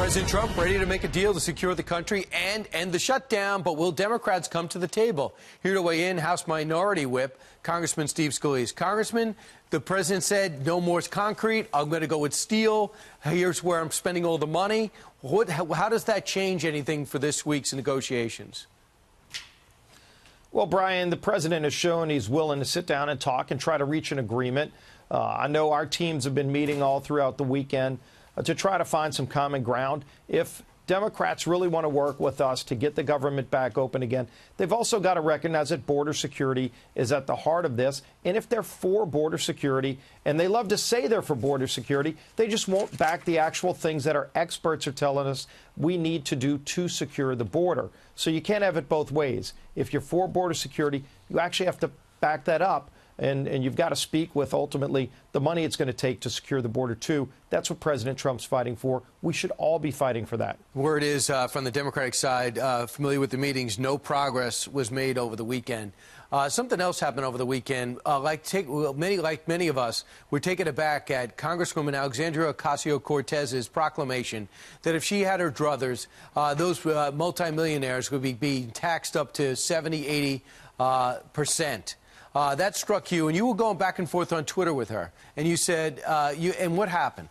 President Trump ready to make a deal to secure the country and end the shutdown, but will Democrats come to the table? Here to weigh in, House Minority Whip, Congressman Steve Scalise. Congressman, the president said no more concrete. I'm going to go with steel. Here's where I'm spending all the money. How does that change anything for this week's negotiations? Well, Brian, the president has shown he's willing to sit down and talk and try to reach an agreement. I know our teams have been meeting all throughout the weekend to try to find some common ground. If Democrats really want to work with us to get the government back open again, they've also got to recognize that border security is at the heart of this. And if they're for border security, and they love to say they're for border security, they just won't back the actual things that our experts are telling us we need to do to secure the border. So you can't have it both ways. If you're for border security, you actually have to back that up. And you've got to speak with, ultimately, the money it's going to take to secure the border, too. That's what President Trump's fighting for. We should all be fighting for that. Word is, from the Democratic side, familiar with the meetings, no progress was made over the weekend. Something else happened over the weekend. Like many of us, we're taken aback at Congresswoman Alexandria Ocasio-Cortez's proclamation that if she had her druthers, those multimillionaires would be being taxed up to 70–80%. That struck you, and you were going back and forth on Twitter with her. And you said, and what happened?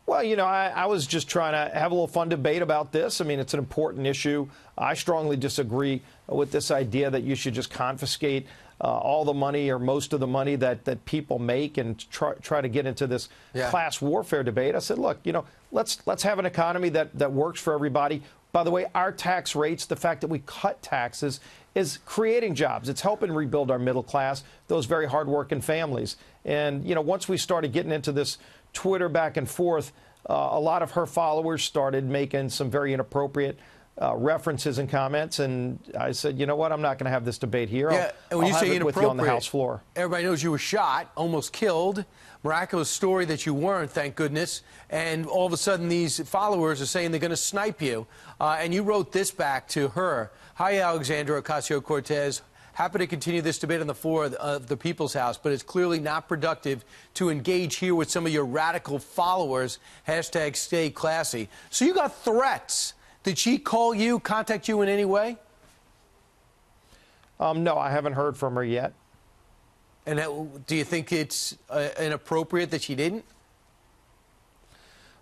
Well, you know, I was just trying to have a little fun debate about this. I mean, it's an important issue. I strongly disagree with this idea that you should just confiscate all the money or most of the money that people make and try to get into this class warfare debate. I said, look, you know, let's have an economy that works for everybody. By the way, our tax rates, the fact that we cut taxes, is creating jobs. It's helping rebuild our middle class, those very hardworking families. And, you know, once we started getting into this Twitter back and forth, a lot of her followers started making some very inappropriate references and comments. And I said, you know what, I'm not going to have this debate here. Yeah, and when you say inappropriate, with you on the House floor. Everybody knows you were shot, almost killed. Miraculous story that you weren't, thank goodness. And all of a sudden, these followers are saying they're going to snipe you. And you wrote this back to her. Hi, Alexandria Ocasio-Cortez. Happy to continue this debate on the floor of the People's House, but it's clearly not productive to engage here with some of your radical followers. Hashtag stay classy. So you got threats. Did she call you, contact you in any way? No, I haven't heard from her yet. And do you think it's inappropriate that she didn't?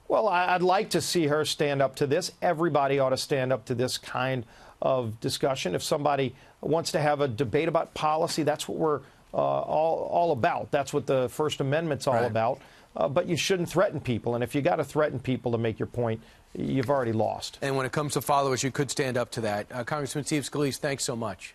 Well, I'd like to see her stand up to this. Everybody ought to stand up to this kind of discussion. If somebody wants to have a debate about policy, that's what we're all about. That's what the First Amendment's all about. But you shouldn't threaten people. And if you got to threaten people to make your point, you've already lost. And when it comes to followers, you could stand up to that. Congressman Steve Scalise, thanks so much.